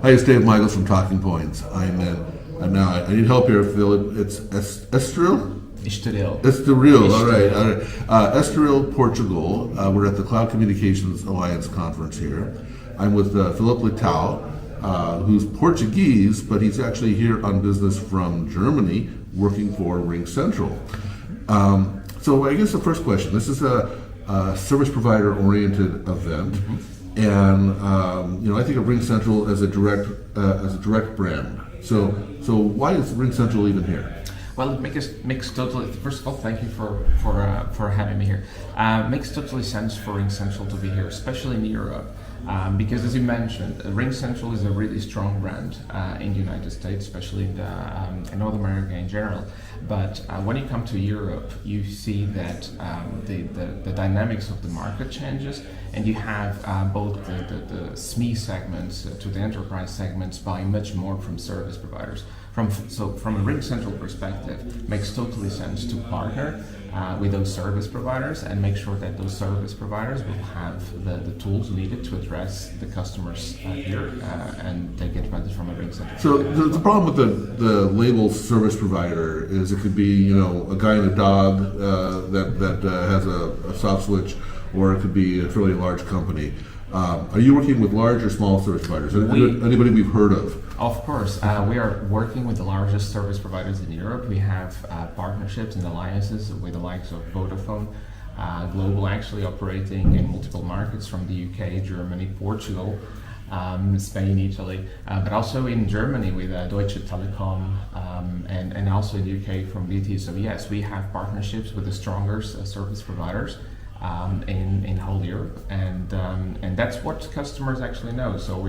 Hi, it's Dave Michaels from Talking Points. I need help here, Philip. It's Estoril? Estoril, all right. Estoril, Portugal. We're at the Cloud Communications Alliance conference here. I'm with Filipe Leitão, who's Portuguese, but he's actually here on business from Germany, working for RingCentral. So I guess the first question, this is a service provider-oriented event, and I think of RingCentral as a direct brand. So why is RingCentral even here? Well, it makes totally. First of all, thank you for having me here. Makes totally sense for RingCentral to be here, especially in Europe, because as you mentioned, RingCentral is a really strong brand in the United States, especially in North America in general. But when you come to Europe, you see that the dynamics of the market changes, and you have both the SME segments to the enterprise segments buying much more from service providers. From a RingCentral perspective, it makes totally sense to partner with those service providers and make sure that those service providers will have the tools needed to address the customers here and take advantage from a RingCentral. So the problem with the label service provider is it could be a guy and a dog that has a soft switch, or it could be a fairly large company. Are you working with large or small service providers? Anybody we've heard of? Of course, we are working with the largest service providers in Europe. We have partnerships and alliances with the likes of Vodafone, Global, actually operating in multiple markets from the UK, Germany, Portugal, Spain, Italy, but also in Germany with Deutsche Telekom, and also in the UK from BT. So yes, we have partnerships with the strongest service providers in whole Europe, and that's what customers actually know. So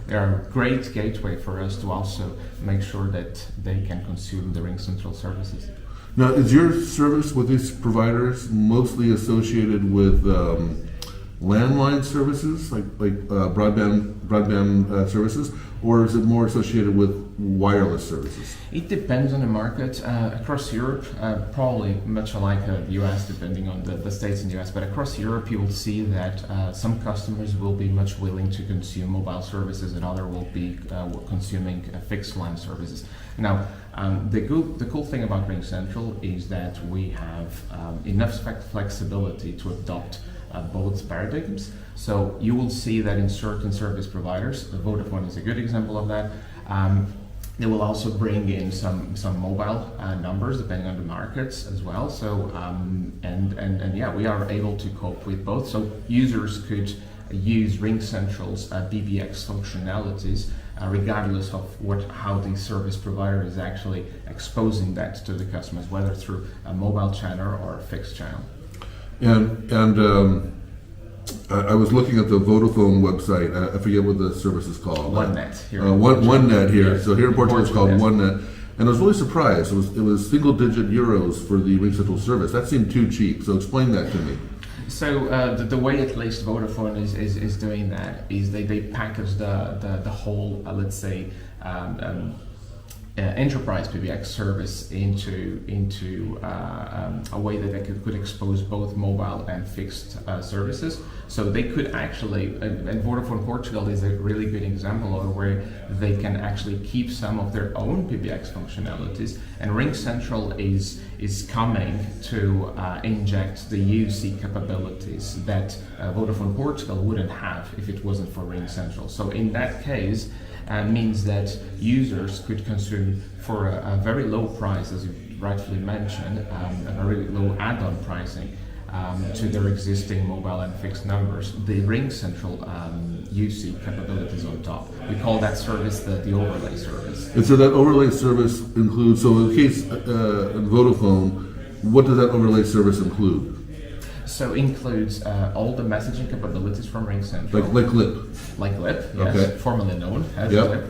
they are a great gateway for us to also make sure that they can consume the RingCentral services. Now, is your service with these providers mostly associated with landline services, like broadband services, or is it more associated with wireless services? It depends on the market. Across Europe, probably much like the US, depending on the states in the US, but across Europe you will see that some customers will be much willing to consume mobile services and others will be consuming fixed line services. Now, the cool thing about RingCentral is that we have enough flexibility to adopt both paradigms. So you will see that in certain service providers, Vodafone is a good example of that. They will also bring in some mobile numbers depending on the markets as well. So we are able to cope with both. So users could use RingCentral's PBX functionalities regardless of how the service provider is actually exposing that to the customers, whether through a mobile channel or a fixed channel. I was looking at the Vodafone website. I forget what the service is called. OneNet here. OneNet here. Yes. So here in Portugal, it's called OneNet. And I was really surprised. It was single-digit euros for the RingCentral service. That seemed too cheap. So explain that to me. So the way at least Vodafone is doing that is they package the whole let's say enterprise PBX service into a way that they could expose both mobile and fixed services. So they could actually, and Vodafone Portugal is a really good example of where they can actually keep some of their own PBX functionalities, and RingCentral is coming to inject the UC capabilities that Vodafone Portugal wouldn't have if it wasn't for RingCentral. So in that case, means that users could consume for a very low price, as you rightfully mentioned, a very low add-on pricing to their existing mobile and fixed numbers, the RingCentral UC capabilities on top. We call that service the overlay service. And so that overlay service includes, so in the case in Vodafone, what does that overlay service include? So includes all the messaging capabilities from RingCentral. Like LIP? Like LIP, yes, okay. Formerly known as LIP.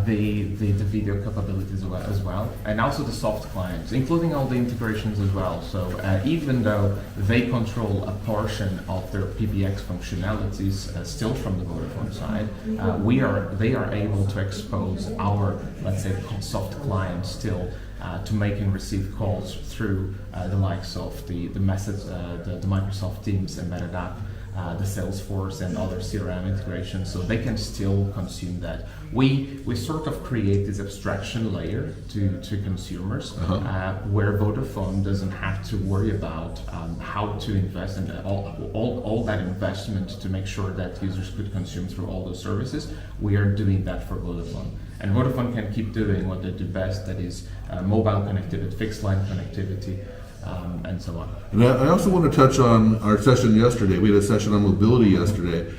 The video capabilities as well, and also the soft clients, including all the integrations as well. So even though they control a portion of their PBX functionalities still from the Vodafone side, they are able to expose our, let's say, soft clients still to make and receive calls through the likes of the Microsoft Teams embedded app, the Salesforce and other CRM integrations, so they can still consume that. We sort of create this abstraction layer to consumers, where Vodafone doesn't have to worry about how to invest in all that investment to make sure that users could consume through all those services. We are doing that for Vodafone. And Vodafone can keep doing what they do best, that is mobile connectivity, fixed line connectivity, and so on. And I also want to touch on our session yesterday. We had a session on mobility yesterday.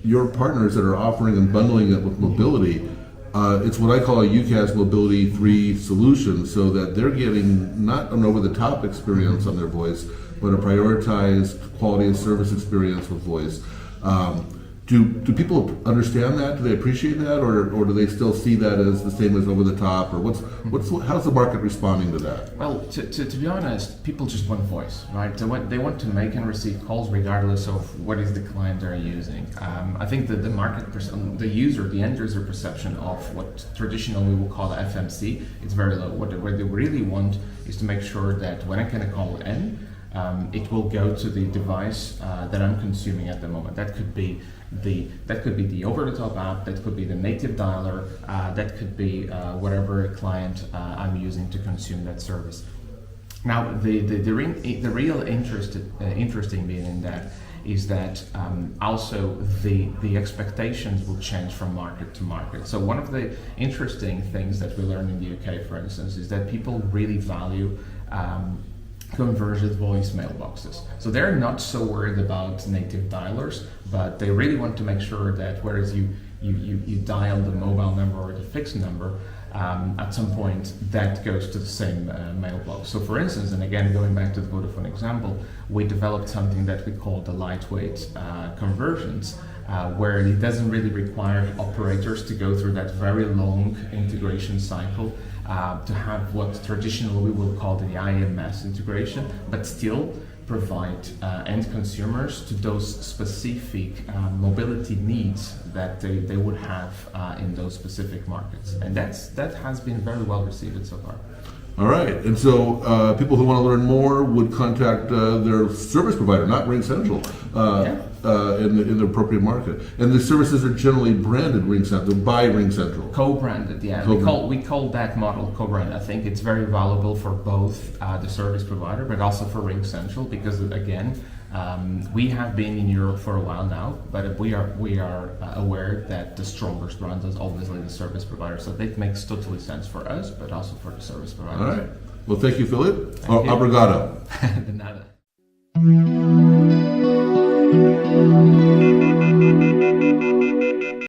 Your partners that are offering and bundling it with mobility, it's what I call a UCaaS Mobility 3 solution, so that they're getting not an over-the-top experience on their voice, but a prioritized quality of service experience with voice. Do people understand that? Do they appreciate that, or do they still see that as the same as over the top? Or how's the market responding to that? Well, to be honest, people just want voice, right? They want to make and receive calls regardless of what is the client they're using. I think that the market, the end user perception of what traditionally we will call FMC is very low. What they really want is to make sure that when I get a call in, it will go to the device that I'm consuming at the moment. That could be the over-the-top app, that could be the native dialer, that could be whatever client I'm using to consume that service. Now, the real interesting bit in that is that also the expectations will change from market to market. So one of the interesting things that we learned in the UK, for instance, is that people really value converged voice mailboxes. So they're not so worried about native dialers, but they really want to make sure that whereas you dial the mobile number or the fixed number, at some point that goes to the same mailbox. So for instance, and again going back to the Vodafone example, we developed something that we call the lightweight conversions, where it doesn't really require operators to go through that very long integration cycle to have what traditionally we will call the IMS integration, but still provide end consumers to those specific mobility needs that they would have in those specific markets. And that has been very well received so far. All right, and so people who want to learn more would contact their service provider, not RingCentral, in the appropriate market. And the services are generally branded RingCentral by RingCentral. Co-branded, yeah. We call that model co-branded. I think it's very valuable for both the service provider, but also for RingCentral, because again, we have been in Europe for a while now, but we are aware that the strongest brand is obviously the service provider. So that makes totally sense for us, but also for the service provider. All right. Well, thank you, Filipe. Obrigado. De nada.